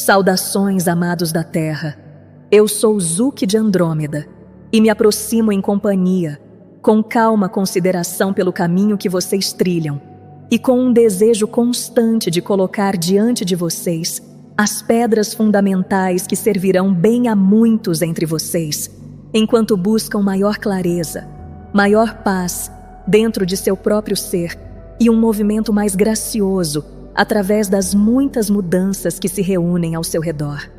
Saudações, amados da Terra. Eu sou Zuki de Andrômeda e me aproximo em companhia, com calma consideração pelo caminho que vocês trilham e com um desejo constante de colocar diante de vocês as pedras fundamentais que servirão bem a muitos entre vocês, enquanto buscam maior clareza, maior paz dentro de seu próprio ser e um movimento mais gracioso através das muitas mudanças que se reúnem ao seu redor.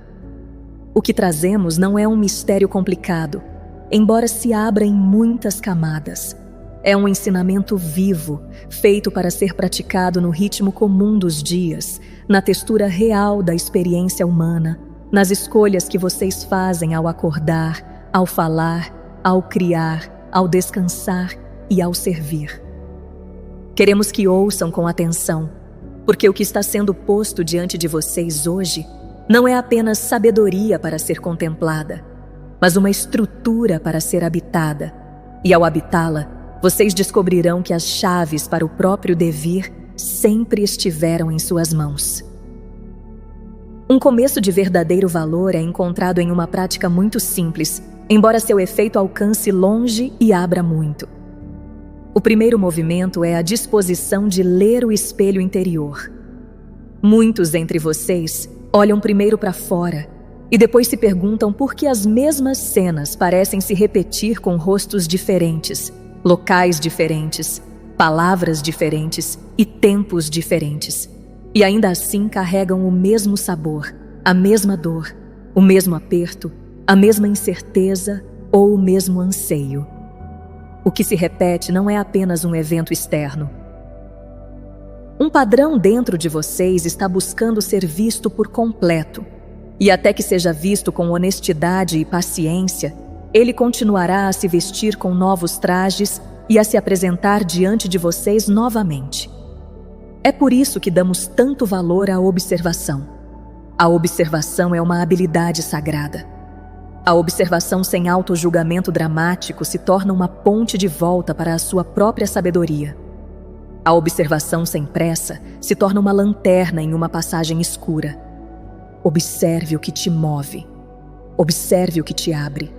O que trazemos não é um mistério complicado, embora se abra em muitas camadas. É um ensinamento vivo, feito para ser praticado no ritmo comum dos dias, na textura real da experiência humana, nas escolhas que vocês fazem ao acordar, ao falar, ao criar, ao descansar e ao servir. Queremos que ouçam com atenção, porque o que está sendo posto diante de vocês hoje não é apenas sabedoria para ser contemplada, mas uma estrutura para ser habitada. E ao habitá-la, vocês descobrirão que as chaves para o próprio devir sempre estiveram em suas mãos. Um começo de verdadeiro valor é encontrado em uma prática muito simples, embora seu efeito alcance longe e abra muito. O primeiro movimento é a disposição de ler o espelho interior. Muitos entre vocês olham primeiro para fora e depois se perguntam por que as mesmas cenas parecem se repetir com rostos diferentes, locais diferentes, palavras diferentes e tempos diferentes. E ainda assim carregam o mesmo sabor, a mesma dor, o mesmo aperto, a mesma incerteza ou o mesmo anseio. O que se repete não é apenas um evento externo. Um padrão dentro de vocês está buscando ser visto por completo, e até que seja visto com honestidade e paciência, ele continuará a se vestir com novos trajes e a se apresentar diante de vocês novamente. É por isso que damos tanto valor à observação. A observação é uma habilidade sagrada. A observação sem auto-julgamento dramático se torna uma ponte de volta para a sua própria sabedoria. A observação sem pressa se torna uma lanterna em uma passagem escura. Observe o que te move. Observe o que te abre.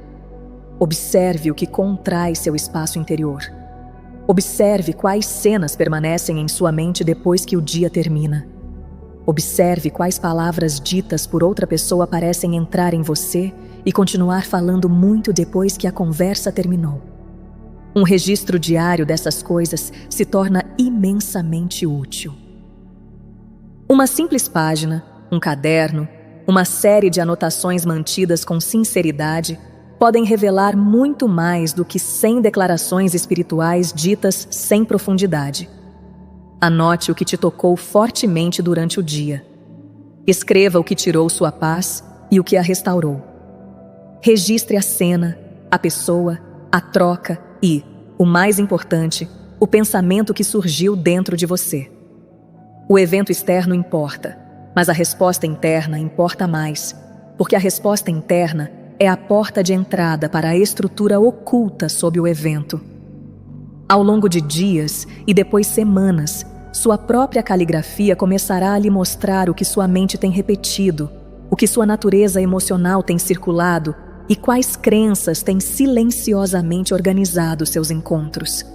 Observe o que contrai seu espaço interior. Observe quais cenas permanecem em sua mente depois que o dia termina. Observe quais palavras ditas por outra pessoa parecem entrar em você e continuar falando muito depois que a conversa terminou. Um registro diário dessas coisas se torna imensamente útil. Uma simples página, um caderno, uma série de anotações mantidas com sinceridade podem revelar muito mais do que 100 declarações espirituais ditas sem profundidade. Anote o que te tocou fortemente durante o dia. Escreva o que tirou sua paz e o que a restaurou. Registre a cena, a pessoa, a troca e, o mais importante, o pensamento que surgiu dentro de você. O evento externo importa, mas a resposta interna importa mais, porque a resposta interna é a porta de entrada para a estrutura oculta sob o evento. Ao longo de dias e depois semanas, sua própria caligrafia começará a lhe mostrar o que sua mente tem repetido, o que sua natureza emocional tem circulado e quais crenças têm silenciosamente organizado seus encontros.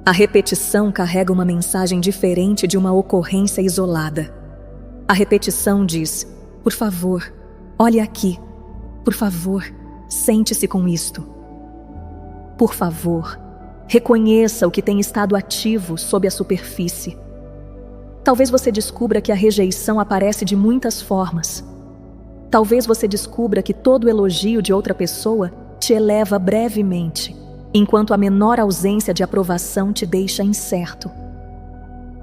A repetição carrega uma mensagem diferente de uma ocorrência isolada. A repetição diz: por favor, olhe aqui. Por favor, sente-se com isto. Por favor, reconheça o que tem estado ativo sob a superfície. Talvez você descubra que a rejeição aparece de muitas formas. Talvez você descubra que todo elogio de outra pessoa te eleva brevemente, enquanto a menor ausência de aprovação te deixa incerto.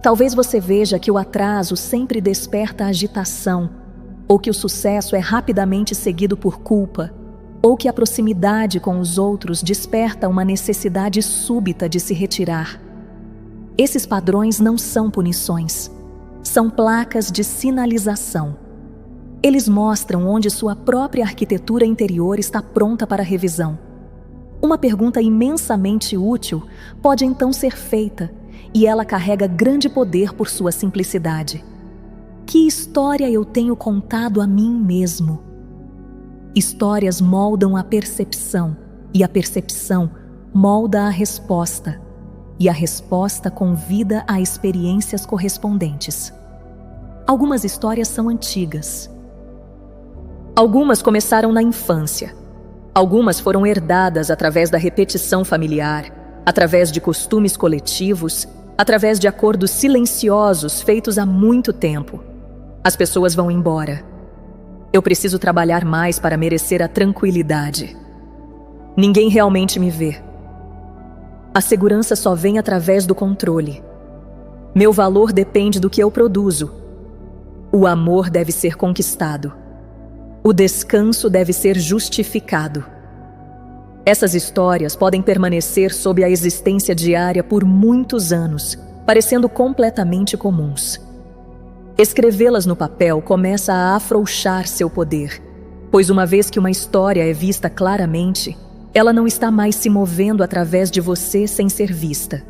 Talvez você veja que o atraso sempre desperta agitação, ou que o sucesso é rapidamente seguido por culpa, ou que a proximidade com os outros desperta uma necessidade súbita de se retirar. Esses padrões não são punições, são placas de sinalização. Eles mostram onde sua própria arquitetura interior está pronta para revisão. Uma pergunta imensamente útil pode então ser feita, e ela carrega grande poder por sua simplicidade. Que história eu tenho contado a mim mesmo? Histórias moldam a percepção, e a percepção molda a resposta, e a resposta convida a experiências correspondentes. Algumas histórias são antigas. Algumas começaram na infância. Algumas foram herdadas através da repetição familiar, através de costumes coletivos, através de acordos silenciosos feitos há muito tempo. As pessoas vão embora. Eu preciso trabalhar mais para merecer a tranquilidade. Ninguém realmente me vê. A segurança só vem através do controle. Meu valor depende do que eu produzo. O amor deve ser conquistado. O descanso deve ser justificado. Essas histórias podem permanecer sob a existência diária por muitos anos, parecendo completamente comuns. Escrevê-las no papel começa a afrouxar seu poder, pois uma vez que uma história é vista claramente, ela não está mais se movendo através de você sem ser vista.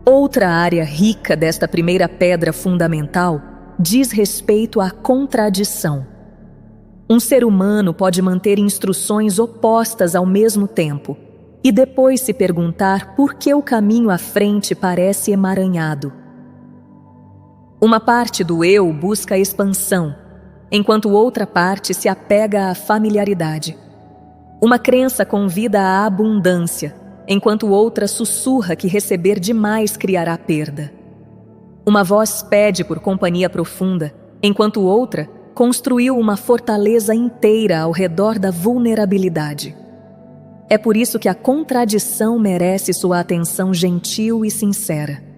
Outra área rica desta primeira pedra fundamental diz respeito à contradição. Um ser humano pode manter instruções opostas ao mesmo tempo e depois se perguntar por que o caminho à frente parece emaranhado. Uma parte do eu busca a expansão, enquanto outra parte se apega à familiaridade. Uma crença convida à abundância, enquanto outra sussurra que receber demais criará perda. Uma voz pede por companhia profunda, enquanto outra construiu uma fortaleza inteira ao redor da vulnerabilidade. É por isso que a contradição merece sua atenção gentil e sincera.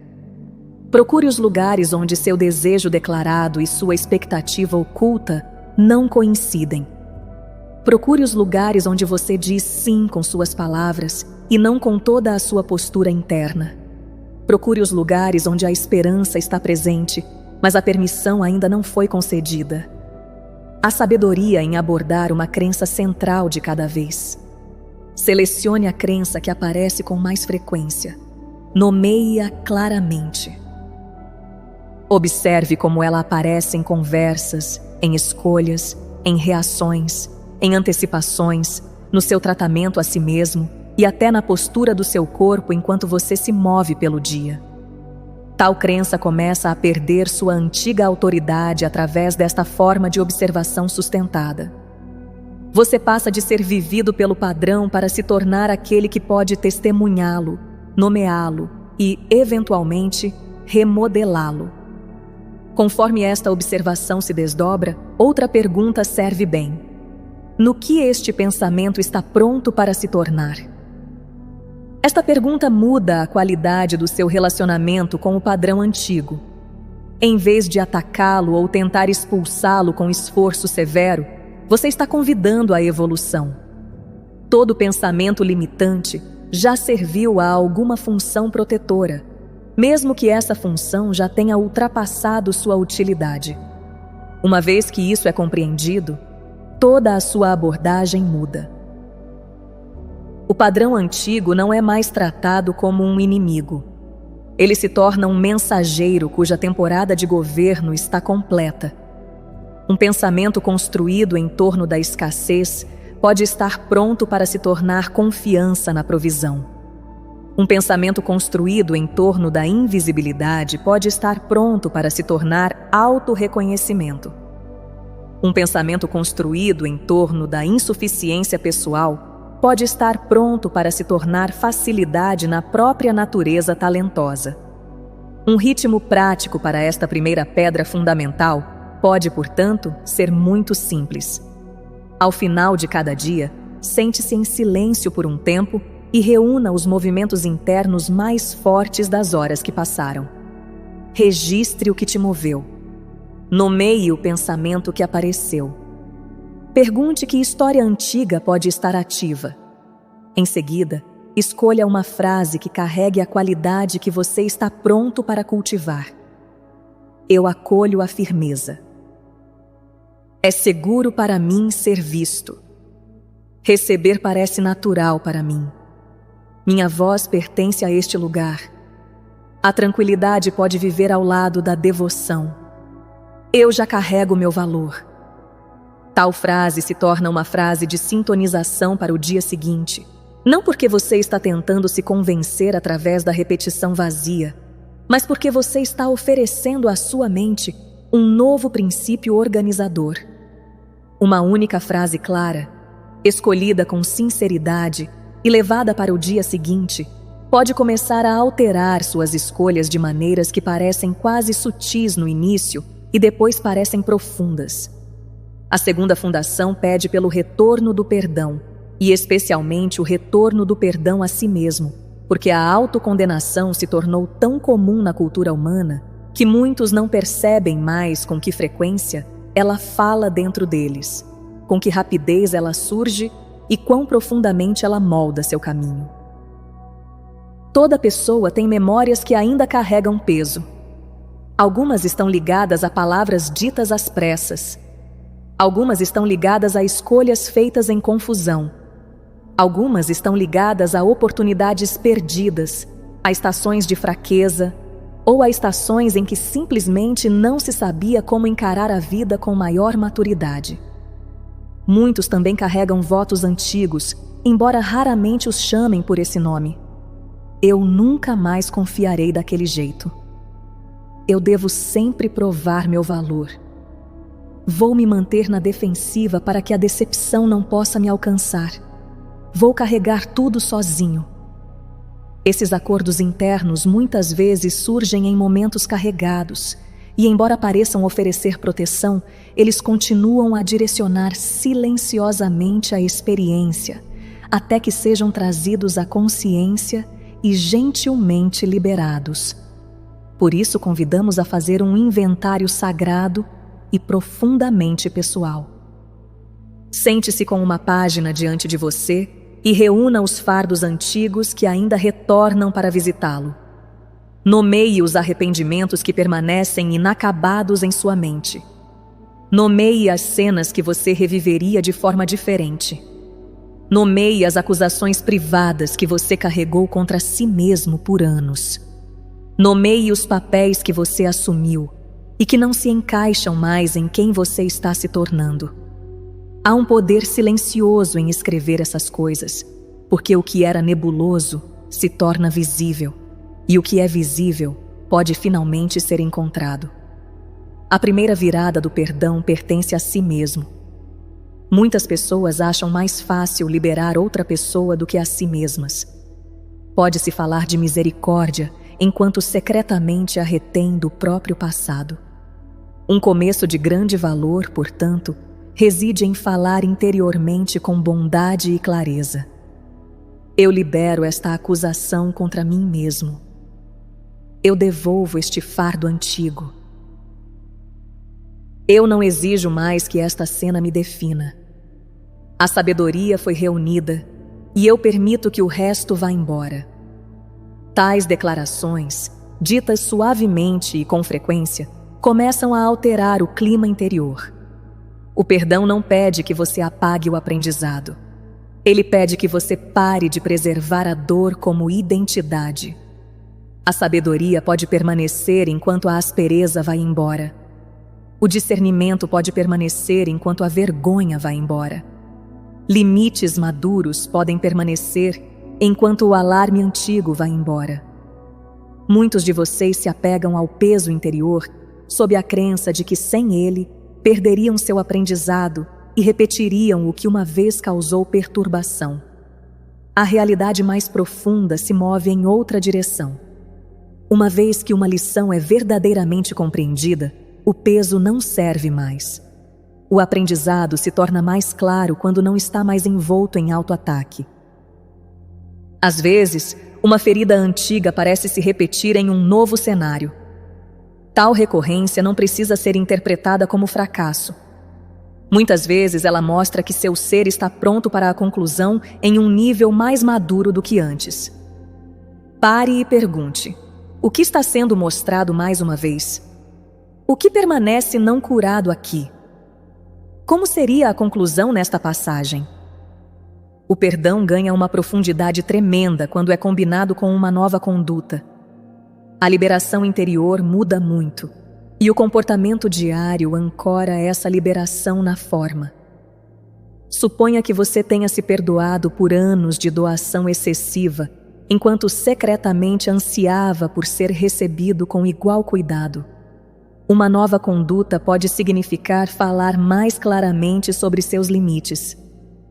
Procure os lugares onde seu desejo declarado e sua expectativa oculta não coincidem. Procure os lugares onde você diz sim com suas palavras e não com toda a sua postura interna. Procure os lugares onde a esperança está presente, mas a permissão ainda não foi concedida. Há sabedoria em abordar uma crença central de cada vez. Selecione a crença que aparece com mais frequência. Nomeie-a claramente. Observe como ela aparece em conversas, em escolhas, em reações, em antecipações, no seu tratamento a si mesmo e até na postura do seu corpo enquanto você se move pelo dia. Tal crença começa a perder sua antiga autoridade através desta forma de observação sustentada. Você passa de ser vivido pelo padrão para se tornar aquele que pode testemunhá-lo, nomeá-lo e, eventualmente, remodelá-lo. Conforme esta observação se desdobra, outra pergunta serve bem. No que este pensamento está pronto para se tornar? Esta pergunta muda a qualidade do seu relacionamento com o padrão antigo. Em vez de atacá-lo ou tentar expulsá-lo com esforço severo, você está convidando a evolução. Todo pensamento limitante já serviu a alguma função protetora, mesmo que essa função já tenha ultrapassado sua utilidade. Uma vez que isso é compreendido, toda a sua abordagem muda. O padrão antigo não é mais tratado como um inimigo. Ele se torna um mensageiro cuja temporada de governo está completa. Um pensamento construído em torno da escassez pode estar pronto para se tornar confiança na provisão. Um pensamento construído em torno da invisibilidade pode estar pronto para se tornar autorreconhecimento. Um pensamento construído em torno da insuficiência pessoal pode estar pronto para se tornar facilidade na própria natureza talentosa. Um ritmo prático para esta primeira pedra fundamental pode, portanto, ser muito simples. Ao final de cada dia, sente-se em silêncio por um tempo e reúna os movimentos internos mais fortes das horas que passaram. Registre o que te moveu. Nomeie o pensamento que apareceu. Pergunte que história antiga pode estar ativa. Em seguida, escolha uma frase que carregue a qualidade que você está pronto para cultivar. Eu acolho a firmeza. É seguro para mim ser visto. Receber parece natural para mim. Minha voz pertence a este lugar. A tranquilidade pode viver ao lado da devoção. Eu já carrego meu valor. Tal frase se torna uma frase de sintonização para o dia seguinte. Não porque você está tentando se convencer através da repetição vazia, mas porque você está oferecendo à sua mente um novo princípio organizador. Uma única frase clara, escolhida com sinceridade e levada para o dia seguinte, pode começar a alterar suas escolhas de maneiras que parecem quase sutis no início e depois parecem profundas. A segunda fundação pede pelo retorno do perdão, e especialmente o retorno do perdão a si mesmo, porque a autocondenação se tornou tão comum na cultura humana que muitos não percebem mais com que frequência ela fala dentro deles, com que rapidez ela surge e quão profundamente ela molda seu caminho. Toda pessoa tem memórias que ainda carregam peso. Algumas estão ligadas a palavras ditas às pressas. Algumas estão ligadas a escolhas feitas em confusão. Algumas estão ligadas a oportunidades perdidas, a estações de fraqueza, ou a estações em que simplesmente não se sabia como encarar a vida com maior maturidade. Muitos também carregam votos antigos, embora raramente os chamem por esse nome. Eu nunca mais confiarei daquele jeito. Eu devo sempre provar meu valor. Vou me manter na defensiva para que a decepção não possa me alcançar. Vou carregar tudo sozinho. Esses acordos internos muitas vezes surgem em momentos carregados, e embora pareçam oferecer proteção, eles continuam a direcionar silenciosamente a experiência, até que sejam trazidos à consciência e gentilmente liberados. Por isso convidamos a fazer um inventário sagrado e profundamente pessoal. Sente-se com uma página diante de você e reúna os fardos antigos que ainda retornam para visitá-lo. Nomeie os arrependimentos que permanecem inacabados em sua mente. Nomeie as cenas que você reviveria de forma diferente. Nomeie as acusações privadas que você carregou contra si mesmo por anos. Nomeie os papéis que você assumiu e que não se encaixam mais em quem você está se tornando. Há um poder silencioso em escrever essas coisas, porque o que era nebuloso se torna visível, e o que é visível pode finalmente ser encontrado. A primeira virada do perdão pertence a si mesmo. Muitas pessoas acham mais fácil liberar outra pessoa do que a si mesmas. Pode-se falar de misericórdia enquanto secretamente a retém do próprio passado. Um começo de grande valor, portanto, reside em falar interiormente com bondade e clareza. Eu libero esta acusação contra mim mesmo. Eu devolvo este fardo antigo. Eu não exijo mais que esta cena me defina. A sabedoria foi reunida e eu permito que o resto vá embora. Tais declarações, ditas suavemente e com frequência, começam a alterar o clima interior. O perdão não pede que você apague o aprendizado. Ele pede que você pare de preservar a dor como identidade. A sabedoria pode permanecer enquanto a aspereza vai embora. O discernimento pode permanecer enquanto a vergonha vai embora. Limites maduros podem permanecer enquanto o alarme antigo vai embora. Muitos de vocês se apegam ao peso interior sob a crença de que sem ele perderiam seu aprendizado e repetiriam o que uma vez causou perturbação. A realidade mais profunda se move em outra direção. Uma vez que uma lição é verdadeiramente compreendida, o peso não serve mais. O aprendizado se torna mais claro quando não está mais envolto em autoataque. Às vezes, uma ferida antiga parece se repetir em um novo cenário. Tal recorrência não precisa ser interpretada como fracasso. Muitas vezes ela mostra que seu ser está pronto para a conclusão em um nível mais maduro do que antes. Pare e pergunte: o que está sendo mostrado mais uma vez? O que permanece não curado aqui? Como seria a conclusão nesta passagem? O perdão ganha uma profundidade tremenda quando é combinado com uma nova conduta. A liberação interior muda muito, E o comportamento diário ancora essa liberação na forma. Suponha que você tenha se perdoado por anos de doação excessiva, enquanto secretamente ansiava por ser recebido com igual cuidado. Uma nova conduta pode significar falar mais claramente sobre seus limites.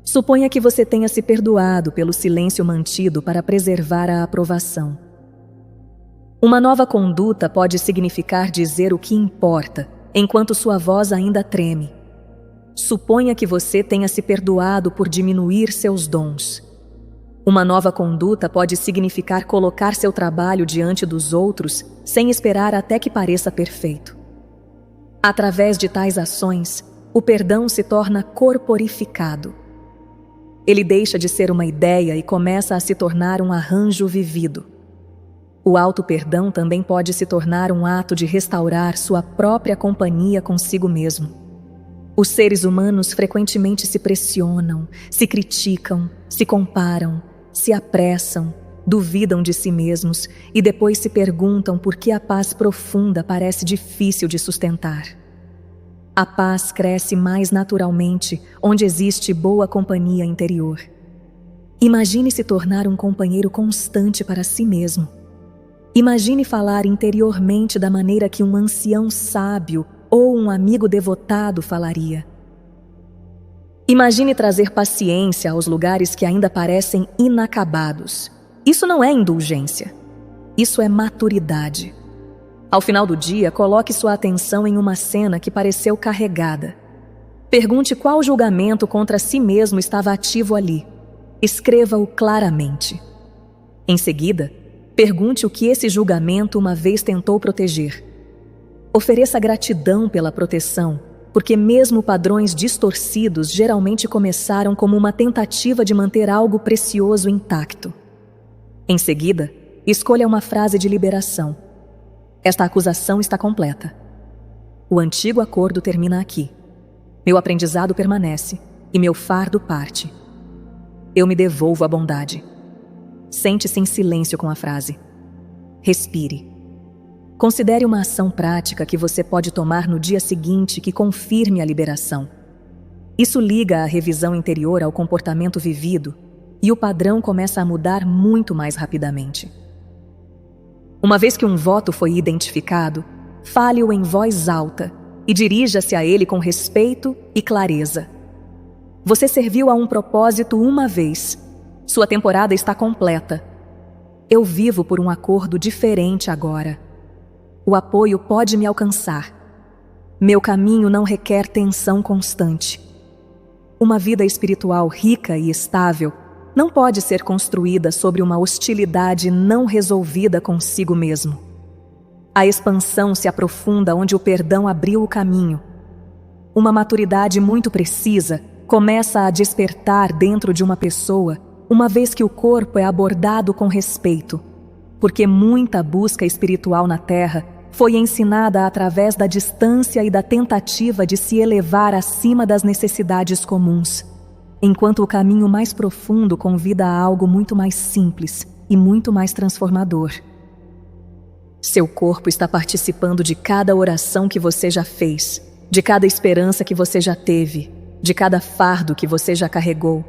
Suponha que você tenha se perdoado pelo silêncio mantido para preservar a aprovação. Uma nova conduta pode significar dizer o que importa, enquanto sua voz ainda treme. Suponha que você tenha se perdoado por diminuir seus dons. Uma nova conduta pode significar colocar seu trabalho diante dos outros sem esperar até que pareça perfeito. Através de tais ações, o perdão se torna corporificado. Ele deixa de ser uma ideia e começa a se tornar um arranjo vivido. O auto-perdão também pode se tornar um ato de restaurar sua própria companhia consigo mesmo. Os seres humanos frequentemente se pressionam, se criticam, se comparam, se apressam, duvidam de si mesmos e depois se perguntam por que a paz profunda parece difícil de sustentar. A paz cresce mais naturalmente onde existe boa companhia interior. Imagine se tornar um companheiro constante para si mesmo. Imagine falar interiormente da maneira que um ancião sábio ou um amigo devotado falaria. Imagine trazer paciência aos lugares que ainda parecem inacabados. Isso não é indulgência. Isso é maturidade. Ao final do dia, coloque sua atenção em uma cena que pareceu carregada. Pergunte qual julgamento contra si mesmo estava ativo ali. Escreva-o claramente. Em seguida, pergunte o que esse julgamento uma vez tentou proteger. Ofereça gratidão pela proteção, porque mesmo padrões distorcidos geralmente começaram como uma tentativa de manter algo precioso intacto. Em seguida, escolha uma frase de liberação. Esta acusação está completa. O antigo acordo termina aqui. Meu aprendizado permanece e meu fardo parte. Eu me devolvo à bondade. Sente-se em silêncio com a frase. Respire. Considere uma ação prática que você pode tomar no dia seguinte que confirme a liberação. Isso liga a revisão interior ao comportamento vivido e o padrão começa a mudar muito mais rapidamente. Uma vez que um voto foi identificado, fale-o em voz alta e dirija-se a ele com respeito e clareza. Você serviu a um propósito uma vez. Sua temporada está completa. Eu vivo por um acordo diferente agora. O apoio pode me alcançar. Meu caminho não requer tensão constante. Uma vida espiritual rica e estável não pode ser construída sobre uma hostilidade não resolvida consigo mesmo. A expansão se aprofunda onde o perdão abriu o caminho. Uma maturidade muito precisa começa a despertar dentro de uma pessoa uma vez que o corpo é abordado com respeito, porque muita busca espiritual na Terra foi ensinada através da distância e da tentativa de se elevar acima das necessidades comuns, enquanto o caminho mais profundo convida a algo muito mais simples e muito mais transformador. Seu corpo está participando de cada oração que você já fez, de cada esperança que você já teve, de cada fardo que você já carregou,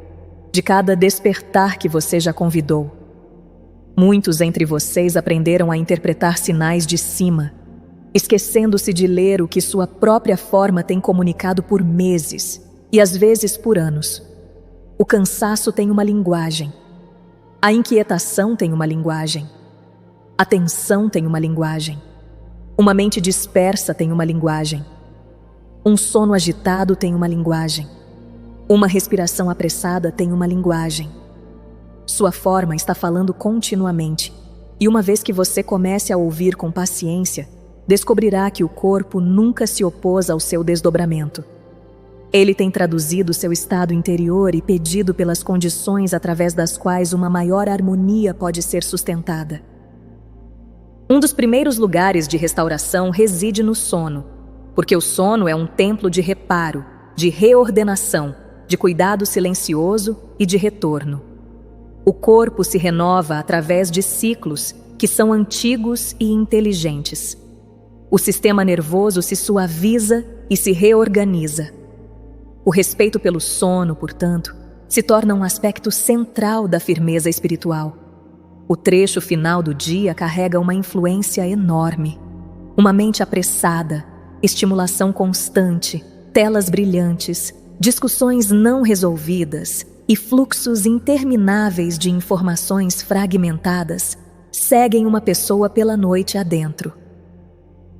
de cada despertar que você já convidou. Muitos entre vocês aprenderam a interpretar sinais de cima, esquecendo-se de ler o que sua própria forma tem comunicado por meses e às vezes por anos. O cansaço tem uma linguagem. A inquietação tem uma linguagem. A tensão tem uma linguagem. Uma mente dispersa tem uma linguagem. Um sono agitado tem uma linguagem. Uma respiração apressada tem uma linguagem. Sua forma está falando continuamente, e uma vez que você comece a ouvir com paciência, descobrirá que o corpo nunca se opôs ao seu desdobramento. Ele tem traduzido seu estado interior e pedido pelas condições através das quais uma maior harmonia pode ser sustentada. Um dos primeiros lugares de restauração reside no sono, porque o sono é um templo de reparo, de reordenação, de cuidado silencioso e de retorno. O corpo se renova através de ciclos que são antigos e inteligentes. O sistema nervoso se suaviza e se reorganiza. O respeito pelo sono, portanto, se torna um aspecto central da firmeza espiritual. O trecho final do dia carrega uma influência enorme. Uma mente apressada, estimulação constante, telas brilhantes, discussões não resolvidas e fluxos intermináveis de informações fragmentadas seguem uma pessoa pela noite adentro.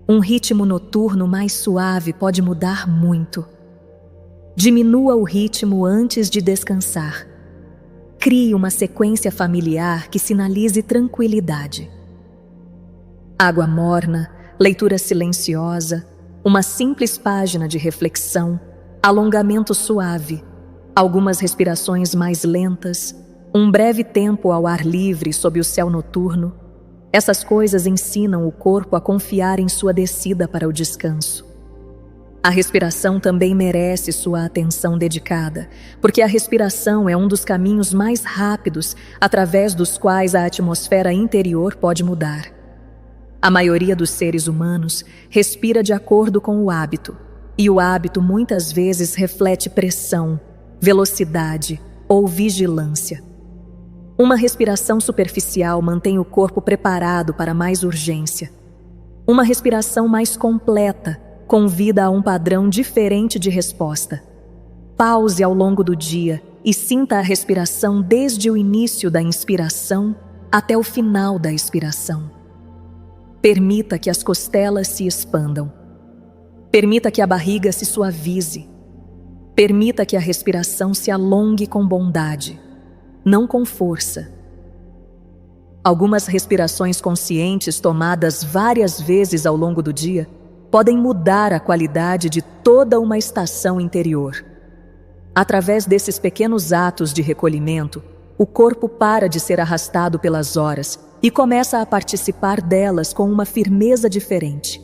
Um ritmo noturno mais suave pode mudar muito. Diminua o ritmo antes de descansar. Crie uma sequência familiar que sinalize tranquilidade. Água morna, leitura silenciosa, uma simples página de reflexão, alongamento suave, algumas respirações mais lentas, um breve tempo ao ar livre sob o céu noturno. Essas coisas ensinam o corpo a confiar em sua descida para o descanso. A respiração também merece sua atenção dedicada, porque a respiração é um dos caminhos mais rápidos através dos quais a atmosfera interior pode mudar. A maioria dos seres humanos respira de acordo com o hábito, e o hábito muitas vezes reflete pressão, velocidade ou vigilância. Uma respiração superficial mantém o corpo preparado para mais urgência. Uma respiração mais completa convida a um padrão diferente de resposta. Pause ao longo do dia e sinta a respiração desde o início da inspiração até o final da expiração. Permita que as costelas se expandam. Permita que a barriga se suavize. Permita que a respiração se alongue com bondade, não com força. Algumas respirações conscientes tomadas várias vezes ao longo do dia podem mudar a qualidade de toda uma estação interior. Através desses pequenos atos de recolhimento, o corpo para de ser arrastado pelas horas e começa a participar delas com uma firmeza diferente.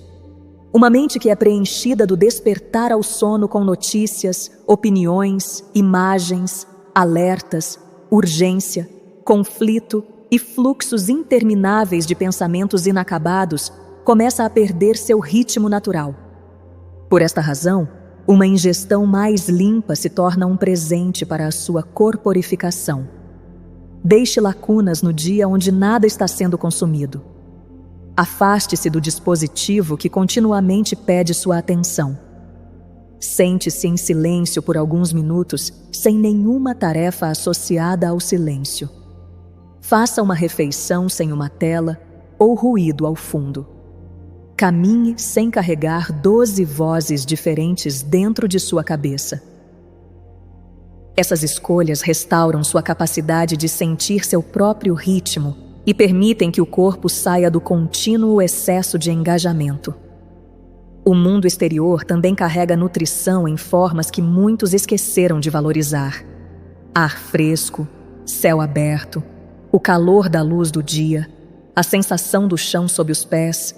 Uma mente que é preenchida do despertar ao sono com notícias, opiniões, imagens, alertas, urgência, conflito e fluxos intermináveis de pensamentos inacabados, começa a perder seu ritmo natural. Por esta razão, uma ingestão mais limpa se torna um presente para a sua corporificação. Deixe lacunas no dia onde nada está sendo consumido. Afaste-se do dispositivo que continuamente pede sua atenção. Sente-se em silêncio por alguns minutos, sem nenhuma tarefa associada ao silêncio. Faça uma refeição sem uma tela ou ruído ao fundo. Caminhe sem carregar 12 vozes diferentes dentro de sua cabeça. Essas escolhas restauram sua capacidade de sentir seu próprio ritmo e permitem que o corpo saia do contínuo excesso de engajamento. O mundo exterior também carrega nutrição em formas que muitos esqueceram de valorizar. Ar fresco, céu aberto, o calor da luz do dia, a sensação do chão sob os pés,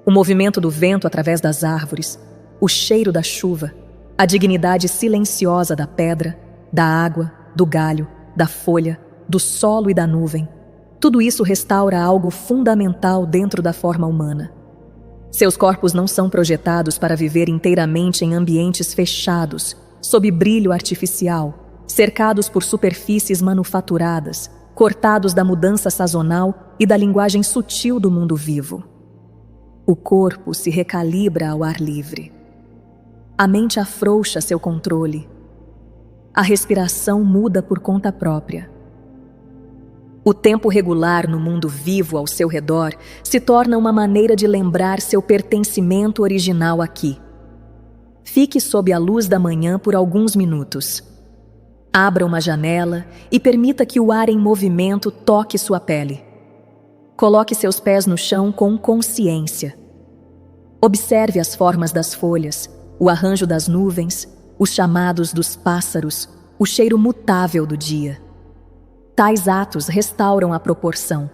o movimento do vento através das árvores, o cheiro da chuva, a dignidade silenciosa da pedra, da água, do galho, da folha, do solo e da nuvem. Tudo isso restaura algo fundamental dentro da forma humana. Seus corpos não são projetados para viver inteiramente em ambientes fechados, sob brilho artificial, cercados por superfícies manufaturadas, cortados da mudança sazonal e da linguagem sutil do mundo vivo. O corpo se recalibra ao ar livre. A mente afrouxa seu controle. A respiração muda por conta própria. O tempo regular no mundo vivo ao seu redor se torna uma maneira de lembrar seu pertencimento original aqui. Fique sob a luz da manhã por alguns minutos. Abra uma janela e permita que o ar em movimento toque sua pele. Coloque seus pés no chão com consciência. Observe as formas das folhas, o arranjo das nuvens, os chamados dos pássaros, o cheiro mutável do dia. Tais atos restauram a proporção.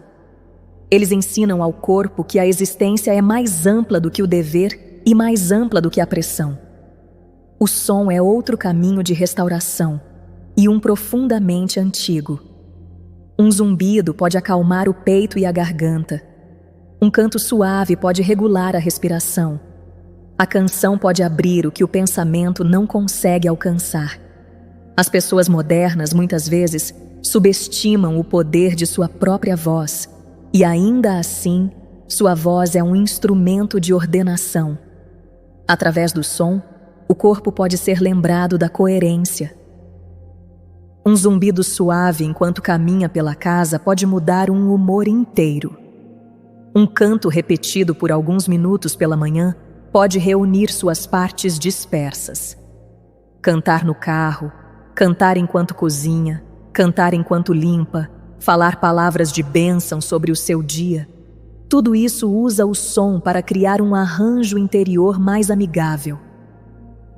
Eles ensinam ao corpo que a existência é mais ampla do que o dever e mais ampla do que a pressão. O som é outro caminho de restauração, e um profundamente antigo. Um zumbido pode acalmar o peito e a garganta. Um canto suave pode regular a respiração. A canção pode abrir o que o pensamento não consegue alcançar. As pessoas modernas, muitas vezes, subestimam o poder de sua própria voz, e ainda assim, sua voz é um instrumento de ordenação. Através do som, o corpo pode ser lembrado da coerência. Um zumbido suave enquanto caminha pela casa pode mudar um humor inteiro. Um canto repetido por alguns minutos pela manhã pode reunir suas partes dispersas. Cantar no carro, cantar enquanto cozinha, cantar enquanto limpa, falar palavras de bênção sobre o seu dia. Tudo isso usa o som para criar um arranjo interior mais amigável.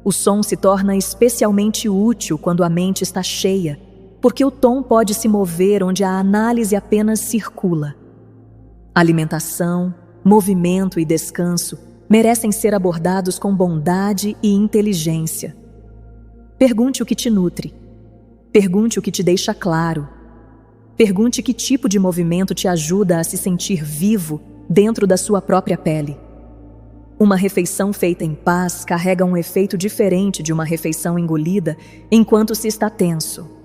O som se torna especialmente útil quando a mente está cheia, porque o tom pode se mover onde a análise apenas circula. Alimentação, movimento e descanso merecem ser abordados com bondade e inteligência. Pergunte o que te nutre. Pergunte o que te deixa claro. Pergunte que tipo de movimento te ajuda a se sentir vivo dentro da sua própria pele. Uma refeição feita em paz carrega um efeito diferente de uma refeição engolida enquanto se está tenso.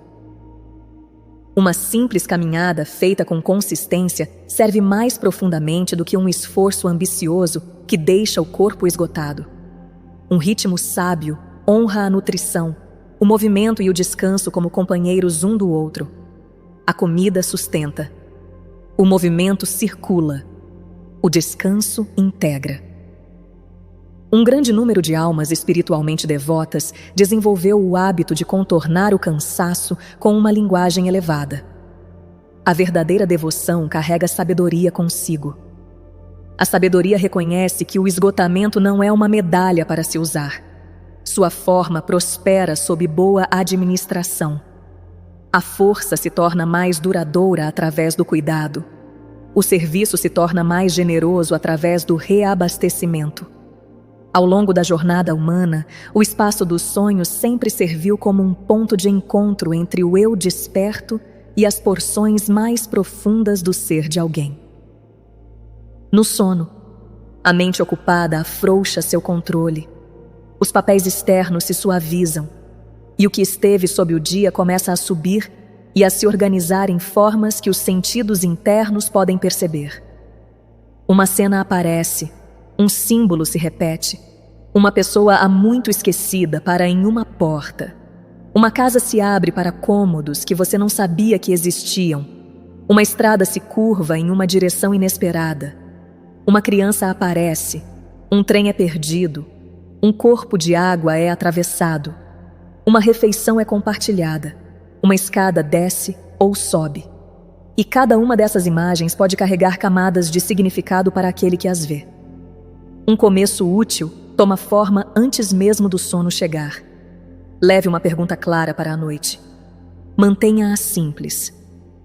Uma simples caminhada feita com consistência serve mais profundamente do que um esforço ambicioso que deixa o corpo esgotado. Um ritmo sábio honra a nutrição, o movimento e o descanso como companheiros um do outro. A comida sustenta. O movimento circula. O descanso integra. Um grande número de almas espiritualmente devotas desenvolveu o hábito de contornar o cansaço com uma linguagem elevada. A verdadeira devoção carrega sabedoria consigo. A sabedoria reconhece que o esgotamento não é uma medalha para se usar. Sua forma prospera sob boa administração. A força se torna mais duradoura através do cuidado. O serviço se torna mais generoso através do reabastecimento. Ao longo da jornada humana, o espaço dos sonhos sempre serviu como um ponto de encontro entre o eu desperto e as porções mais profundas do ser de alguém. No sono, a mente ocupada afrouxa seu controle. Os papéis externos se suavizam, e o que esteve sob o dia começa a subir e a se organizar em formas que os sentidos internos podem perceber. Uma cena aparece, um símbolo se repete, uma pessoa há muito esquecida para em uma porta. Uma casa se abre para cômodos que você não sabia que existiam. Uma estrada se curva em uma direção inesperada. Uma criança aparece, um trem é perdido, um corpo de água é atravessado. Uma refeição é compartilhada, uma escada desce ou sobe. E cada uma dessas imagens pode carregar camadas de significado para aquele que as vê. Um começo útil toma forma antes mesmo do sono chegar. Leve uma pergunta clara para a noite. Mantenha-a simples.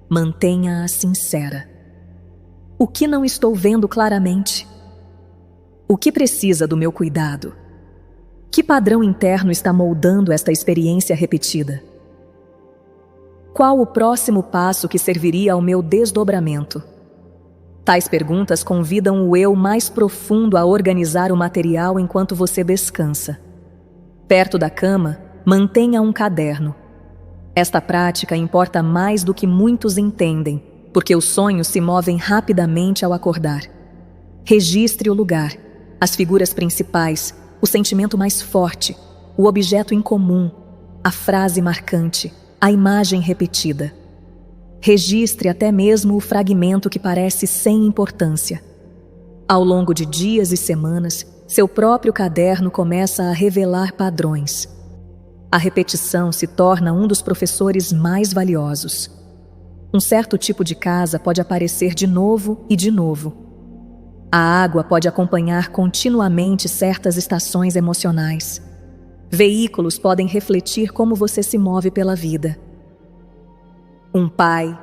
Mantenha-a sincera. O que não estou vendo claramente? O que precisa do meu cuidado? Que padrão interno está moldando esta experiência repetida? Qual o próximo passo que serviria ao meu desdobramento? Tais perguntas convidam o eu mais profundo a organizar o material enquanto você descansa. Perto da cama, mantenha um caderno. Esta prática importa mais do que muitos entendem, porque os sonhos se movem rapidamente ao acordar. Registre o lugar, as figuras principais, o sentimento mais forte, o objeto incomum, a frase marcante, a imagem repetida. Registre até mesmo o fragmento que parece sem importância. Ao longo de dias e semanas, seu próprio caderno começa a revelar padrões. A repetição se torna um dos professores mais valiosos. Um certo tipo de casa pode aparecer de novo e de novo. A água pode acompanhar continuamente certas estações emocionais. Veículos podem refletir como você se move pela vida. Um pai,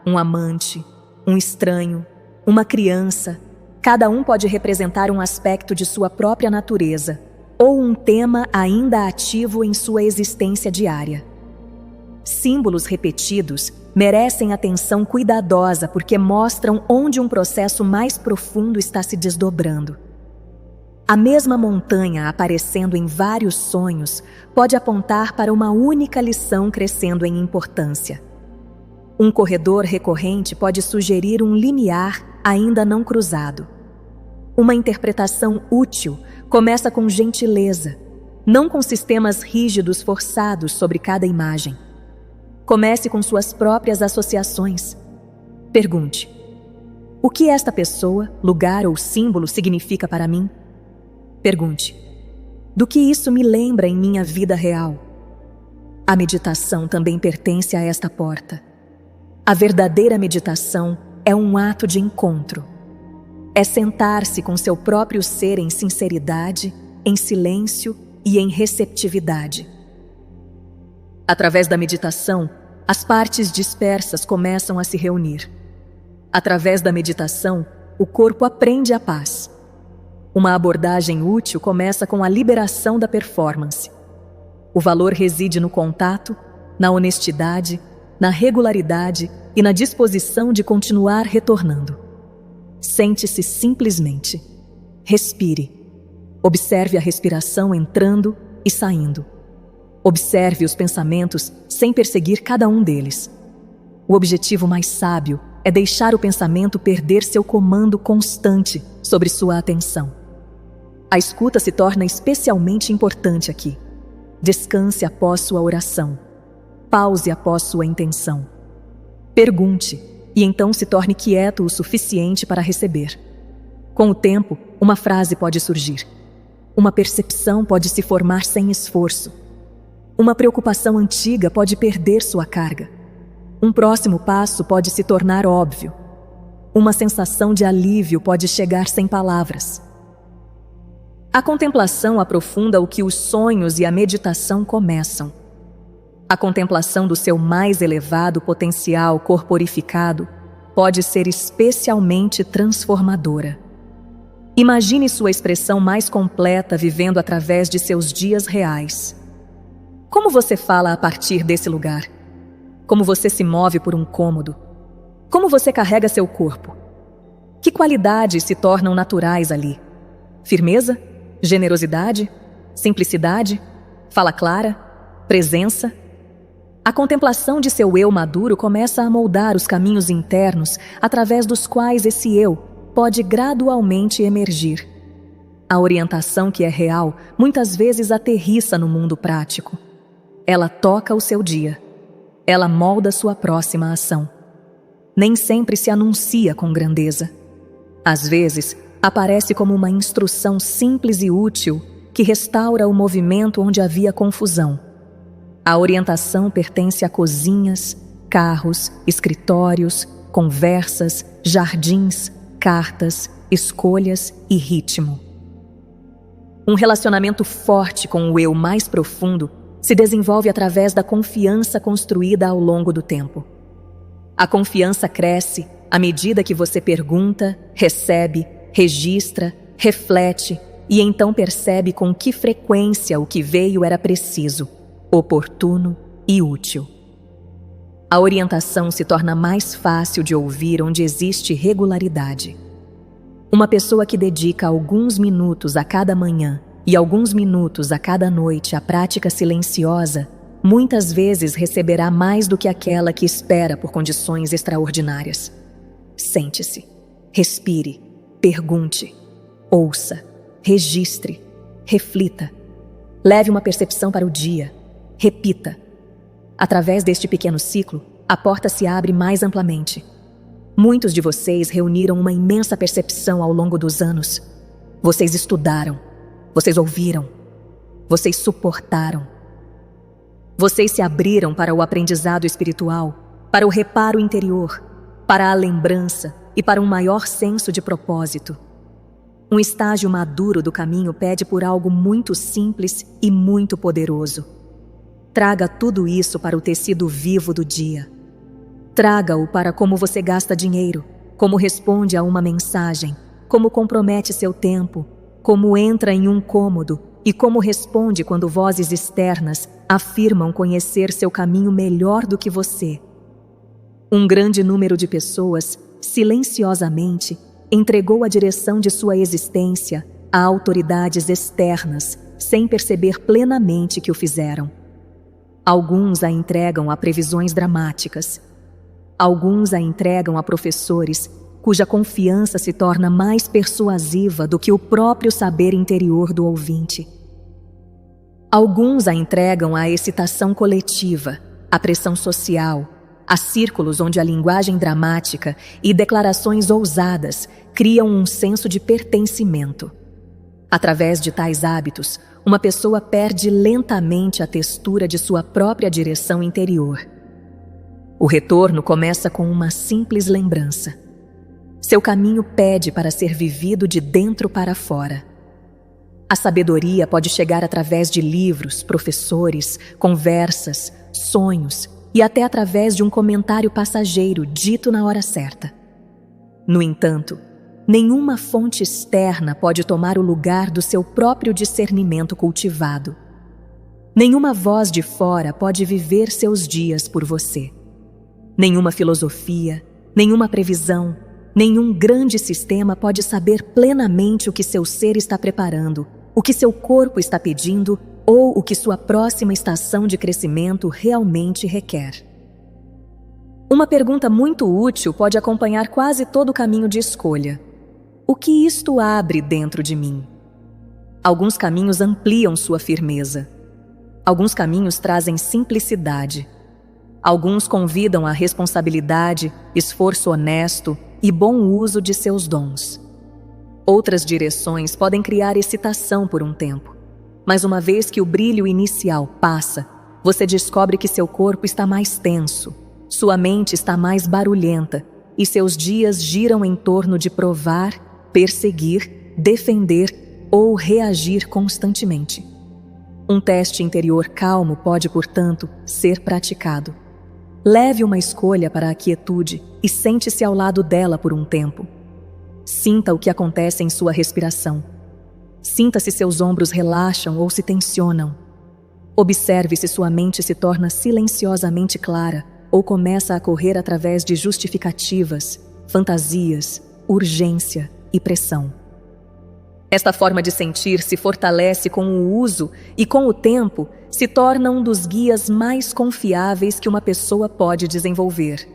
um amante, um estranho, uma criança, cada um pode representar um aspecto de sua própria natureza ou um tema ainda ativo em sua existência diária. símbolos repetidos merecem atenção cuidadosa porque mostram onde um processo mais profundo está se desdobrando. A mesma montanha aparecendo em vários sonhos pode apontar para uma única lição crescendo em importância. Um corredor recorrente pode sugerir um limiar ainda não cruzado. Uma interpretação útil começa com gentileza, não com sistemas rígidos forçados sobre cada imagem. Comece com suas próprias associações. Pergunte: o que esta pessoa, lugar ou símbolo significa para mim? Pergunte: do que isso me lembra em minha vida real? A meditação também pertence a esta porta. A verdadeira meditação é um ato de encontro. É sentar-se com seu próprio ser em sinceridade, em silêncio e em receptividade. Através da meditação, as partes dispersas começam a se reunir. Através da meditação, o corpo aprende a paz. Uma abordagem útil começa com a liberação da performance. O valor reside no contato, na honestidade, na regularidade e na disposição de continuar retornando. Sente-se simplesmente. Respire. Observe a respiração entrando e saindo. Observe os pensamentos sem perseguir cada um deles. O objetivo mais sábio é deixar o pensamento perder seu comando constante sobre sua atenção. A escuta se torna especialmente importante aqui. Descanse após sua oração. Pause após sua intenção. Pergunte, e então se torne quieto o suficiente para receber. Com o tempo, uma frase pode surgir. Uma percepção pode se formar sem esforço. Uma preocupação antiga pode perder sua carga. Um próximo passo pode se tornar óbvio. Uma sensação de alívio pode chegar sem palavras. A contemplação aprofunda o que os sonhos e a meditação começam. A contemplação do seu mais elevado potencial corporificado pode ser especialmente transformadora. Imagine sua expressão mais completa vivendo através de seus dias reais. Como você fala a partir desse lugar? Como você se move por um cômodo? Como você carrega seu corpo? Que qualidades se tornam naturais ali? Firmeza? Generosidade? Simplicidade? Fala clara? Presença? A contemplação de seu eu maduro começa a moldar os caminhos internos através dos quais esse eu pode gradualmente emergir. A orientação que é real muitas vezes aterrissa no mundo prático. Ela toca o seu dia. Ela molda sua próxima ação. Nem sempre se anuncia com grandeza. Às vezes, aparece como uma instrução simples e útil que restaura o movimento onde havia confusão. A orientação pertence a cozinhas, carros, escritórios, conversas, jardins, cartas, escolhas e ritmo. Um relacionamento forte com o eu mais profundo se desenvolve através da confiança construída ao longo do tempo. A confiança cresce à medida que você pergunta, recebe, registra, reflete e então percebe com que frequência o que veio era preciso, oportuno e útil. A orientação se torna mais fácil de ouvir onde existe regularidade. Uma pessoa que dedica alguns minutos a cada manhã e alguns minutos a cada noite à prática silenciosa, muitas vezes receberá mais do que aquela que espera por condições extraordinárias. Sente-se, respire, pergunte, ouça, registre, reflita. Leve uma percepção para o dia, repita. Através deste pequeno ciclo, a porta se abre mais amplamente. Muitos de vocês reuniram uma imensa percepção ao longo dos anos. Vocês estudaram, vocês ouviram, vocês suportaram. Vocês se abriram para o aprendizado espiritual, para o reparo interior, para a lembrança e para um maior senso de propósito. Um estágio maduro do caminho pede por algo muito simples e muito poderoso. Traga tudo isso para o tecido vivo do dia. Traga-o para como você gasta dinheiro, como responde a uma mensagem, como compromete seu tempo, como entra em um cômodo e como responde quando vozes externas afirmam conhecer seu caminho melhor do que você. Um grande número de pessoas, silenciosamente, entregou a direção de sua existência a autoridades externas, sem perceber plenamente que o fizeram. Alguns a entregam a previsões dramáticas. Alguns a entregam a professores cuja confiança se torna mais persuasiva do que o próprio saber interior do ouvinte. Alguns a entregam à excitação coletiva, à pressão social, a círculos onde a linguagem dramática e declarações ousadas criam um senso de pertencimento. Através de tais hábitos, uma pessoa perde lentamente a textura de sua própria direção interior. O retorno começa com uma simples lembrança. Seu caminho pede para ser vivido de dentro para fora. A sabedoria pode chegar através de livros, professores, conversas, sonhos e até através de um comentário passageiro dito na hora certa. No entanto, nenhuma fonte externa pode tomar o lugar do seu próprio discernimento cultivado. Nenhuma voz de fora pode viver seus dias por você. Nenhuma filosofia, nenhuma previsão, nenhum grande sistema pode saber plenamente o que seu ser está preparando, o que seu corpo está pedindo ou o que sua próxima estação de crescimento realmente requer. Uma pergunta muito útil pode acompanhar quase todo o caminho de escolha. O que isto abre dentro de mim? Alguns caminhos ampliam sua firmeza. Alguns caminhos trazem simplicidade. Alguns convidam à responsabilidade, esforço honesto e bom uso de seus dons. Outras direções podem criar excitação por um tempo, mas uma vez que o brilho inicial passa, você descobre que seu corpo está mais tenso, sua mente está mais barulhenta e seus dias giram em torno de provar, perseguir, defender ou reagir constantemente. Um teste interior calmo pode, portanto, ser praticado. Leve uma escolha para a quietude e sente-se ao lado dela por um tempo. Sinta o que acontece em sua respiração. Sinta se seus ombros relaxam ou se tensionam. Observe se sua mente se torna silenciosamente clara ou começa a correr através de justificativas, fantasias, urgência e pressão. Esta forma de sentir se fortalece com o uso e, com o tempo, se torna um dos guias mais confiáveis que uma pessoa pode desenvolver.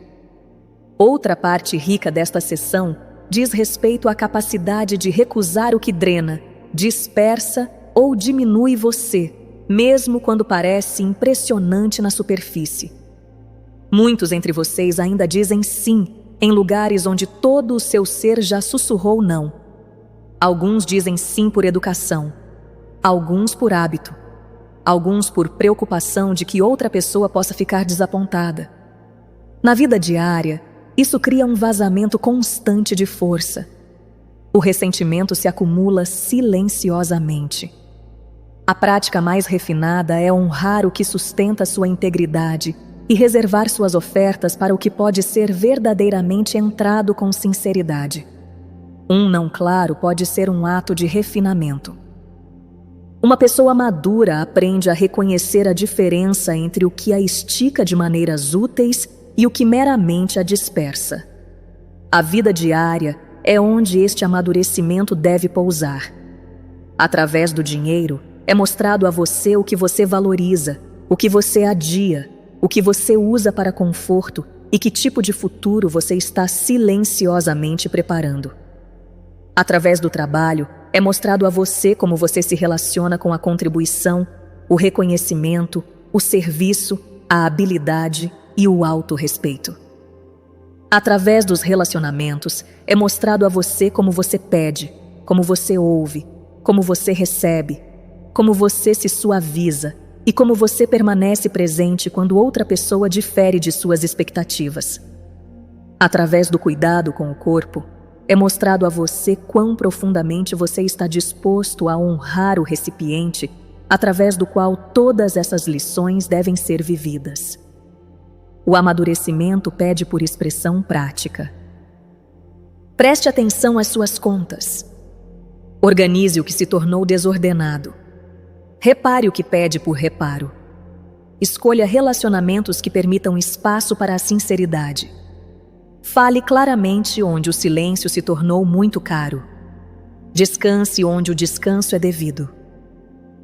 Outra parte rica desta sessão diz respeito à capacidade de recusar o que drena, dispersa ou diminui você, mesmo quando parece impressionante na superfície. Muitos entre vocês ainda dizem sim em lugares onde todo o seu ser já sussurrou não. Alguns dizem sim por educação, alguns por hábito, alguns por preocupação de que outra pessoa possa ficar desapontada. Na vida diária, isso cria um vazamento constante de força. O ressentimento se acumula silenciosamente. A prática mais refinada é honrar o que sustenta sua integridade e reservar suas ofertas para o que pode ser verdadeiramente entrado com sinceridade. Um não claro pode ser um ato de refinamento. Uma pessoa madura aprende a reconhecer a diferença entre o que a estica de maneiras úteis e o que meramente a dispersa. A vida diária é onde este amadurecimento deve pousar. Através do dinheiro, é mostrado a você o que você valoriza, o que você adia, o que você usa para conforto e que tipo de futuro você está silenciosamente preparando. Através do trabalho, é mostrado a você como você se relaciona com a contribuição, o reconhecimento, o serviço, a habilidade e o autorrespeito. Através dos relacionamentos, é mostrado a você como você pede, como você ouve, como você recebe, como você se suaviza e como você permanece presente quando outra pessoa difere de suas expectativas. Através do cuidado com o corpo, é mostrado a você quão profundamente você está disposto a honrar o recipiente através do qual todas essas lições devem ser vividas. O amadurecimento pede por expressão prática. Preste atenção às suas contas. Organize o que se tornou desordenado. Repare o que pede por reparo. Escolha relacionamentos que permitam espaço para a sinceridade. Fale claramente onde o silêncio se tornou muito caro. Descanse onde o descanso é devido.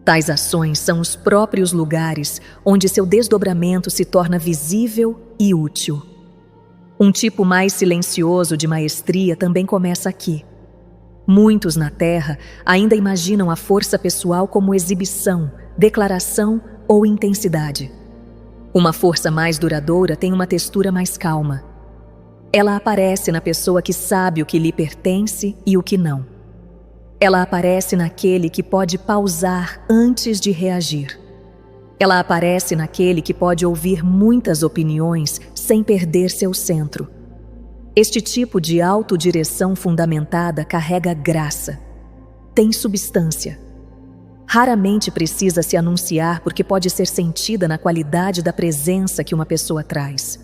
Tais ações são os próprios lugares onde seu desdobramento se torna visível e útil. Um tipo mais silencioso de maestria também começa aqui. Muitos na Terra ainda imaginam a força pessoal como exibição, declaração ou intensidade. Uma força mais duradoura tem uma textura mais calma. Ela aparece na pessoa que sabe o que lhe pertence e o que não. Ela aparece naquele que pode pausar antes de reagir. Ela aparece naquele que pode ouvir muitas opiniões sem perder seu centro. Este tipo de autodireção fundamentada carrega graça. Tem substância. Raramente precisa se anunciar porque pode ser sentida na qualidade da presença que uma pessoa traz.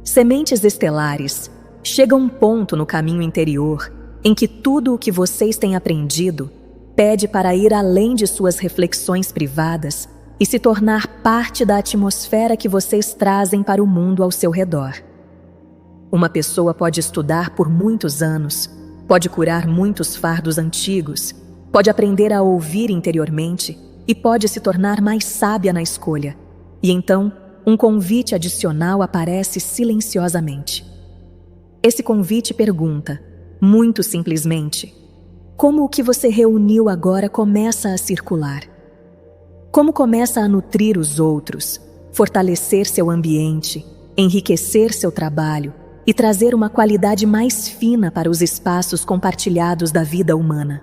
Sementes estelares chegam a um ponto no caminho interior em que tudo o que vocês têm aprendido pede para ir além de suas reflexões privadas e se tornar parte da atmosfera que vocês trazem para o mundo ao seu redor. Uma pessoa pode estudar por muitos anos, pode curar muitos fardos antigos, pode aprender a ouvir interiormente e pode se tornar mais sábia na escolha. E então, um convite adicional aparece silenciosamente. Esse convite pergunta, muito simplesmente, como o que você reuniu agora começa a circular? Como começa a nutrir os outros, fortalecer seu ambiente, enriquecer seu trabalho e trazer uma qualidade mais fina para os espaços compartilhados da vida humana?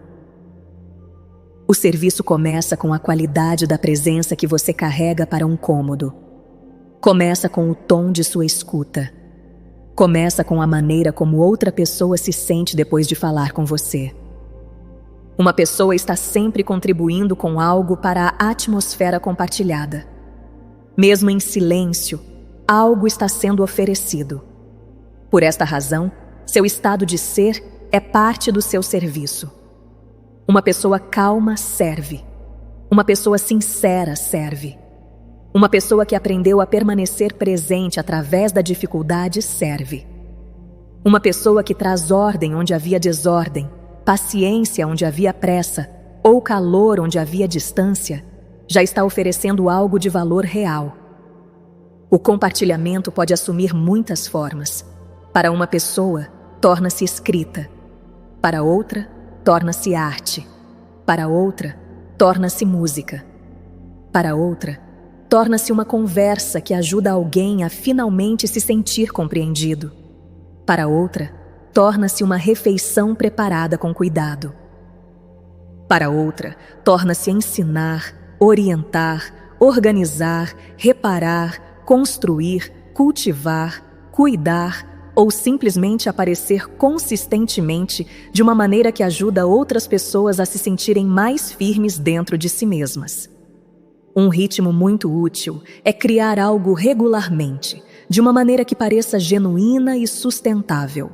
O serviço começa com a qualidade da presença que você carrega para um cômodo. Começa com o tom de sua escuta. Começa com a maneira como outra pessoa se sente depois de falar com você. Uma pessoa está sempre contribuindo com algo para a atmosfera compartilhada. Mesmo em silêncio, algo está sendo oferecido. Por esta razão, seu estado de ser é parte do seu serviço. Uma pessoa calma serve. Uma pessoa sincera serve. Uma pessoa que aprendeu a permanecer presente através da dificuldade serve. Uma pessoa que traz ordem onde havia desordem, paciência onde havia pressa, ou calor onde havia distância, já está oferecendo algo de valor real. O compartilhamento pode assumir muitas formas. Para uma pessoa, torna-se escrita. Para outra, torna-se arte. Para outra, torna-se música. Para outra, torna-se uma conversa que ajuda alguém a finalmente se sentir compreendido. Para outra, torna-se uma refeição preparada com cuidado. Para outra, torna-se ensinar, orientar, organizar, reparar, construir, cultivar, cuidar ou simplesmente aparecer consistentemente de uma maneira que ajuda outras pessoas a se sentirem mais firmes dentro de si mesmas. Um ritmo muito útil é criar algo regularmente, de uma maneira que pareça genuína e sustentável.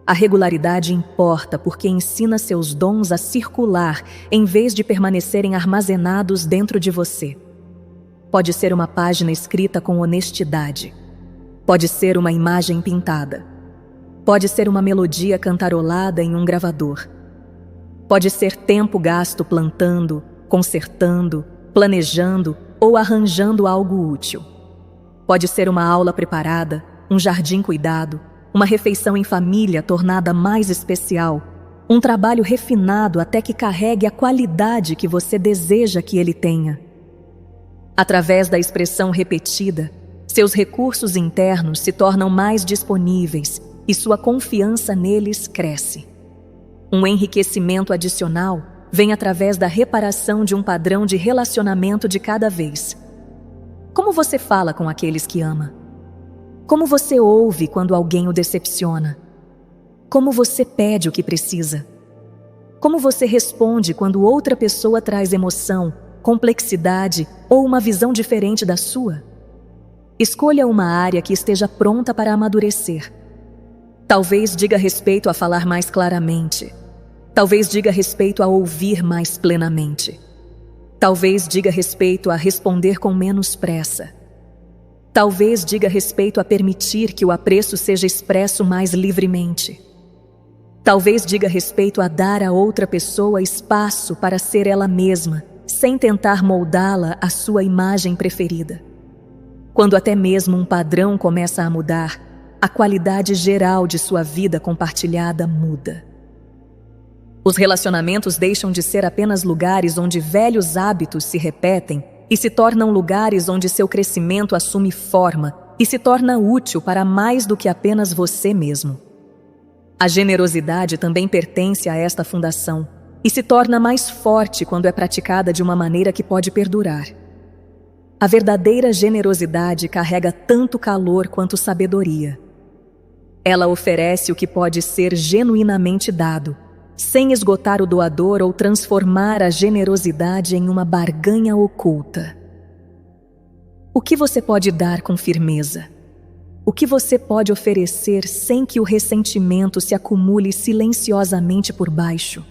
A regularidade importa porque ensina seus dons a circular em vez de permanecerem armazenados dentro de você. Pode ser uma página escrita com honestidade. Pode ser uma imagem pintada. Pode ser uma melodia cantarolada em um gravador. Pode ser tempo gasto plantando, consertando, planejando ou arranjando algo útil. Pode ser uma aula preparada, um jardim cuidado, uma refeição em família tornada mais especial, um trabalho refinado até que carregue a qualidade que você deseja que ele tenha. Através da expressão repetida, seus recursos internos se tornam mais disponíveis e sua confiança neles cresce. Um enriquecimento adicional vem através da reparação de um padrão de relacionamento de cada vez. Como você fala com aqueles que ama? Como você ouve quando alguém o decepciona? Como você pede o que precisa? Como você responde quando outra pessoa traz emoção, complexidade ou uma visão diferente da sua? Escolha uma área que esteja pronta para amadurecer. Talvez diga respeito a falar mais claramente. Talvez diga respeito a ouvir mais plenamente. Talvez diga respeito a responder com menos pressa. Talvez diga respeito a permitir que o apreço seja expresso mais livremente. Talvez diga respeito a dar a outra pessoa espaço para ser ela mesma, sem tentar moldá-la à sua imagem preferida. Quando até mesmo um padrão começa a mudar, a qualidade geral de sua vida compartilhada muda. Os relacionamentos deixam de ser apenas lugares onde velhos hábitos se repetem e se tornam lugares onde seu crescimento assume forma e se torna útil para mais do que apenas você mesmo. A generosidade também pertence a esta fundação e se torna mais forte quando é praticada de uma maneira que pode perdurar. A verdadeira generosidade carrega tanto calor quanto sabedoria. Ela oferece o que pode ser genuinamente dado, sem esgotar o doador ou transformar a generosidade em uma barganha oculta. O que você pode dar com firmeza? O que você pode oferecer sem que o ressentimento se acumule silenciosamente por baixo?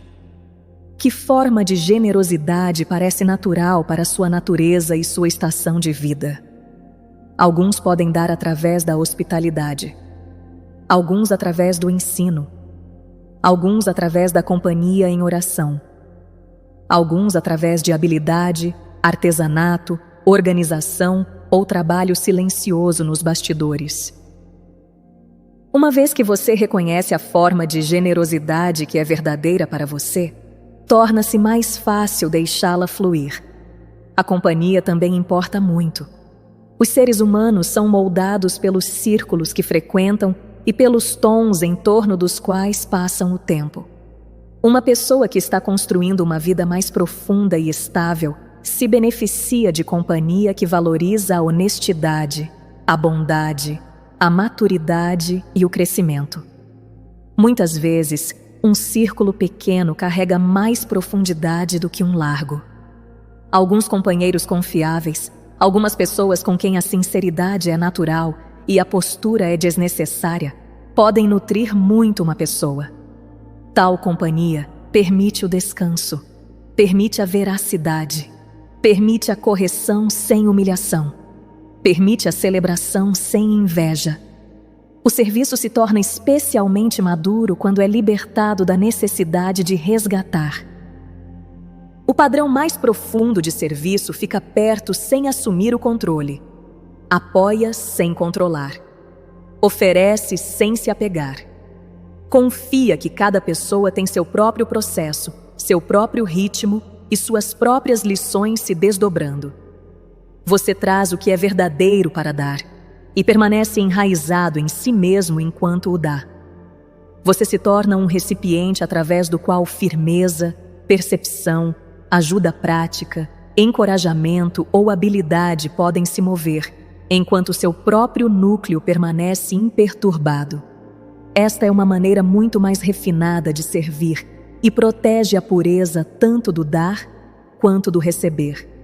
Que forma de generosidade parece natural para sua natureza e sua estação de vida? Alguns podem dar através da hospitalidade. Alguns através do ensino. Alguns através da companhia em oração. Alguns através de habilidade, artesanato, organização ou trabalho silencioso nos bastidores. Uma vez que você reconhece a forma de generosidade que é verdadeira para você, torna-se mais fácil deixá-la fluir. A companhia também importa muito. Os seres humanos são moldados pelos círculos que frequentam e pelos tons em torno dos quais passam o tempo. Uma pessoa que está construindo uma vida mais profunda e estável se beneficia de companhia que valoriza a honestidade, a bondade, a maturidade e o crescimento. Muitas vezes, um círculo pequeno carrega mais profundidade do que um largo. Alguns companheiros confiáveis, algumas pessoas com quem a sinceridade é natural e a postura é desnecessária, podem nutrir muito uma pessoa. Tal companhia permite o descanso, permite a veracidade, permite a correção sem humilhação, permite a celebração sem inveja. O serviço se torna especialmente maduro quando é libertado da necessidade de resgatar. O padrão mais profundo de serviço fica perto sem assumir o controle. Apoia sem controlar. Oferece sem se apegar. Confia que cada pessoa tem seu próprio processo, seu próprio ritmo e suas próprias lições se desdobrando. Você traz o que é verdadeiro para dar e permanece enraizado em si mesmo enquanto o dá. Você se torna um recipiente através do qual firmeza, percepção, ajuda prática, encorajamento ou habilidade podem se mover, enquanto seu próprio núcleo permanece imperturbado. Esta é uma maneira muito mais refinada de servir e protege a pureza tanto do dar quanto do receber.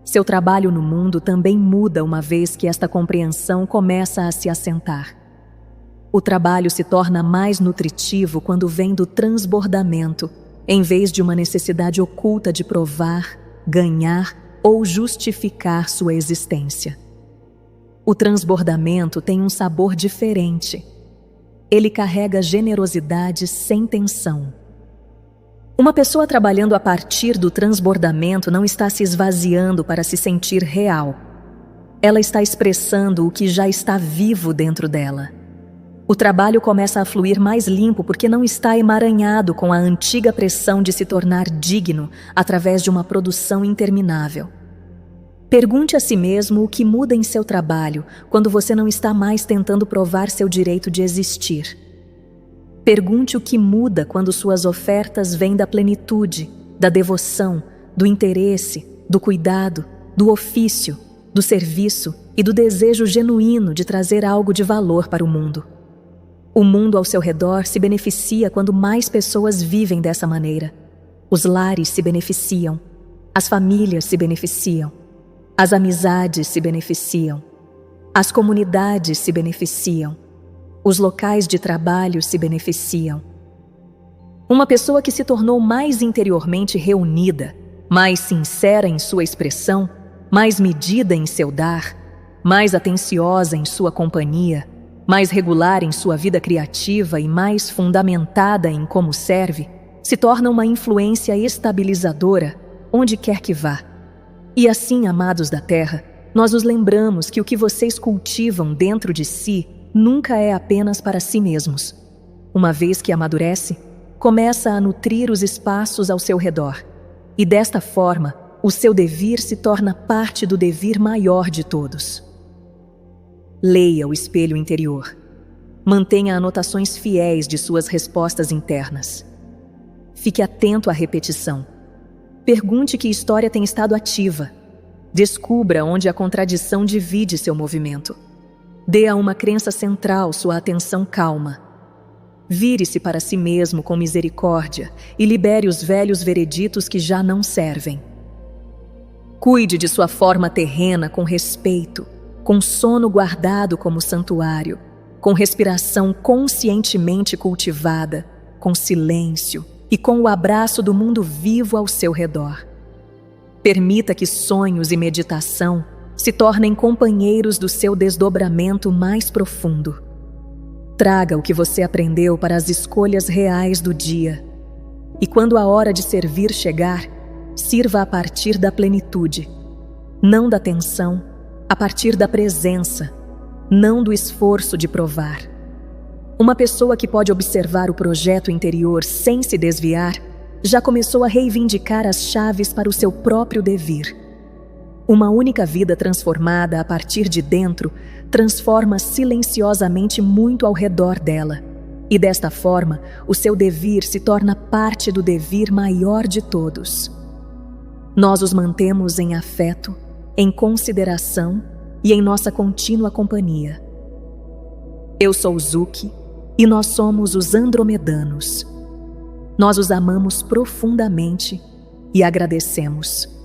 Seu trabalho no mundo também muda uma vez que esta compreensão começa a se assentar. O trabalho se torna mais nutritivo quando vem do transbordamento, em vez de uma necessidade oculta de provar, ganhar ou justificar sua existência. O transbordamento tem um sabor diferente. Ele carrega generosidade sem tensão. Uma pessoa trabalhando a partir do transbordamento não está se esvaziando para se sentir real. Ela está expressando o que já está vivo dentro dela. O trabalho começa a fluir mais limpo porque não está emaranhado com a antiga pressão de se tornar digno através de uma produção interminável. Pergunte a si mesmo o que muda em seu trabalho quando você não está mais tentando provar seu direito de existir. Pergunte o que muda quando suas ofertas vêm da plenitude, da devoção, do interesse, do cuidado, do ofício, do serviço e do desejo genuíno de trazer algo de valor para o mundo. O mundo ao seu redor se beneficia quando mais pessoas vivem dessa maneira. Os lares se beneficiam, as famílias se beneficiam, as amizades se beneficiam, as comunidades se beneficiam, os locais de trabalho se beneficiam. Uma pessoa que se tornou mais interiormente reunida, mais sincera em sua expressão, mais medida em seu dar, mais atenciosa em sua companhia, mais regular em sua vida criativa e mais fundamentada em como serve, se torna uma influência estabilizadora onde quer que vá. E assim, amados da terra, nós os lembramos que o que vocês cultivam dentro de si nunca é apenas para si mesmos. Uma vez que amadurece, começa a nutrir os espaços ao seu redor. E desta forma, o seu devir se torna parte do devir maior de todos. Leia o espelho interior. Mantenha anotações fiéis de suas respostas internas. Fique atento à repetição. Pergunte que história tem estado ativa. Descubra onde a contradição divide seu movimento. Dê a uma crença central sua atenção calma. Vire-se para si mesmo com misericórdia e libere os velhos vereditos que já não servem. Cuide de sua forma terrena com respeito, com sono guardado como santuário, com respiração conscientemente cultivada, com silêncio e com o abraço do mundo vivo ao seu redor. Permita que sonhos e meditação se tornem companheiros do seu desdobramento mais profundo. Traga o que você aprendeu para as escolhas reais do dia. E quando a hora de servir chegar, sirva a partir da plenitude, não da tensão, a partir da presença, não do esforço de provar. Uma pessoa que pode observar o projeto interior sem se desviar, já começou a reivindicar as chaves para o seu próprio devir. Uma única vida transformada a partir de dentro transforma silenciosamente muito ao redor dela. E desta forma, o seu devir se torna parte do devir maior de todos. Nós os mantemos em afeto, em consideração e em nossa contínua companhia. Eu sou Zuki e nós somos os Andromedanos. Nós os amamos profundamente e agradecemos.